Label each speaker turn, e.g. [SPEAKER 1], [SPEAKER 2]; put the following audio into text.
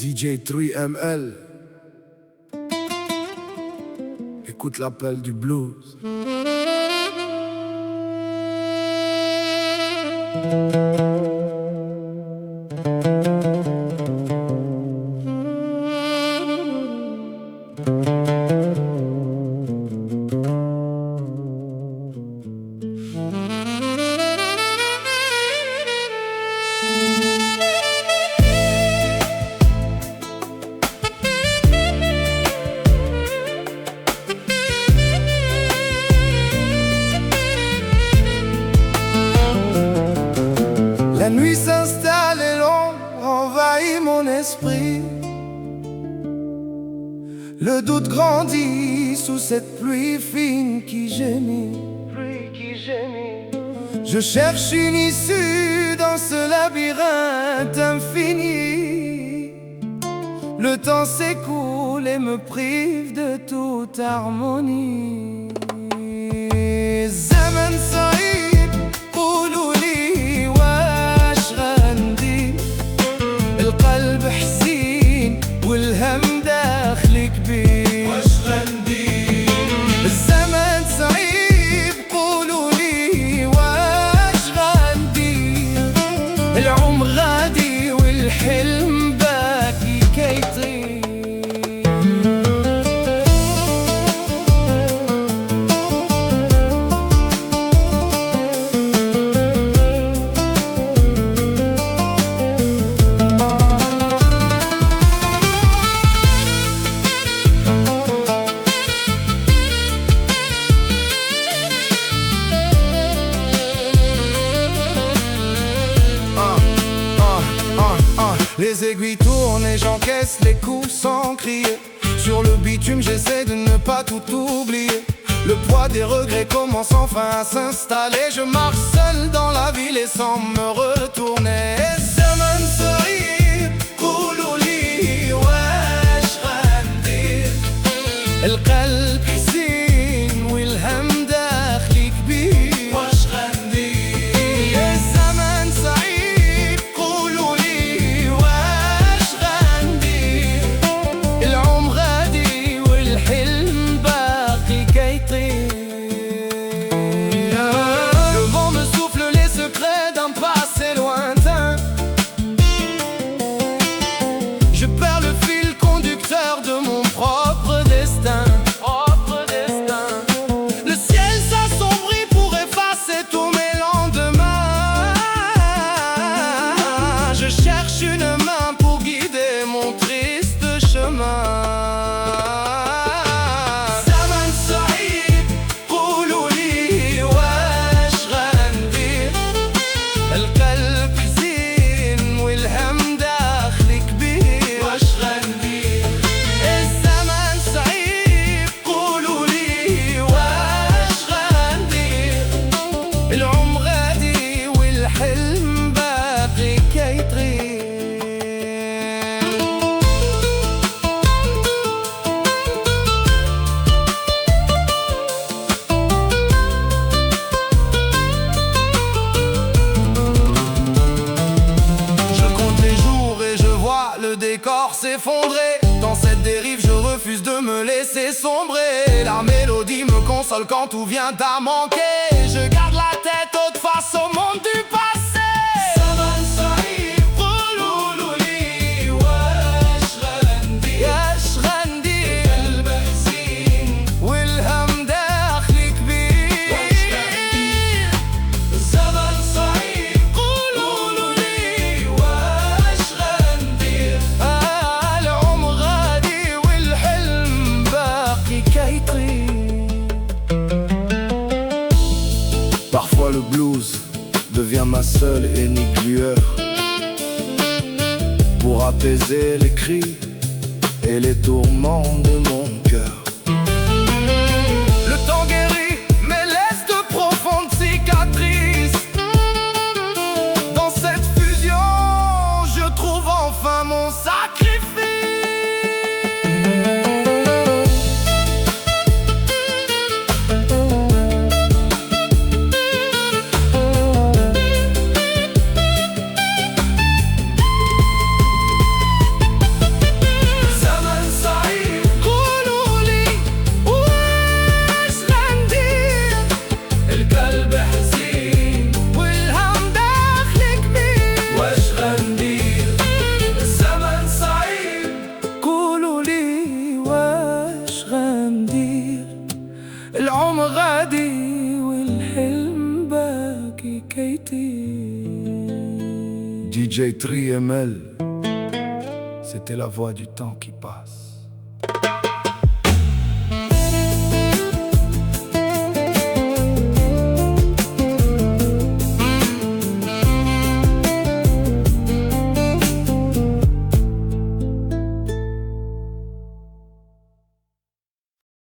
[SPEAKER 1] DJ 3ML. Écoute l'appel du blues.
[SPEAKER 2] La nuit s'installe et l'ombre envahit mon esprit. Le doute grandit sous cette pluie fine qui gémit. Je cherche une issue dans ce labyrinthe infini. Le temps s'écoule et me prive de toute harmonie. Zaman saïd, قولوا لي واش غندير. القلب حزين والهم داخلي كبير. واش غندير؟ الزمن صعيب قولوا لي واش غندير. العمر غادي والحلم باكي كيطير. Les aiguilles tournent et j'encaisse les coups sans crier. Sur le bitume j'essaie de ne pas tout oublier. Le poids des regrets commence enfin à s'installer. Je marche seul dans la ville et sans me retourner. Zaman صعيب قولوا لي واش غندير. القلب حزين والهم داخلي كبير. واش غندير؟ الزمن صعيب قولوا لي واش غندير. العمر غادي والحلم باقي كيطير. Le vent me souffle les secrets d'un passé lointain. Je perds le fil conducteur de mon propre destin. Le ciel s'assombrit pour effacer tous mes lendemains. Je cherche une main pour guider mon triste chemin. Zaman صعيب قولوا لي واش غندير. القلب حزين والهم داخلي كبير. واش غندير؟ الزمن صعيب قولوا لي واش غندير. العمر غادي والحلم باقي كيطير. Je compte les jours et je vois le décor s'effondrer. Dans cette dérive je refuse de me laisser sombrer. La mélodie me console quand tout vient à manquer. Je garde la tête haute face au monde du passé. Zaman صعيب قولوا لي واش غندير. واش غندير. القلب حزين والهم داخلي كبير. الزمن صعيب قولوا لي واش غندير. العمر غادي والحلم باقي كيطير.
[SPEAKER 1] Parfois le blues devient ma seule et unique lueur pour apaiser les cris et les tourments de mon cœur.
[SPEAKER 2] Le temps guérit mais laisse de profondes cicatrices. Dans cette fusion je trouve enfin mon sacrifice.
[SPEAKER 1] DJ Tri ML, c'était la voix du temps qui passe.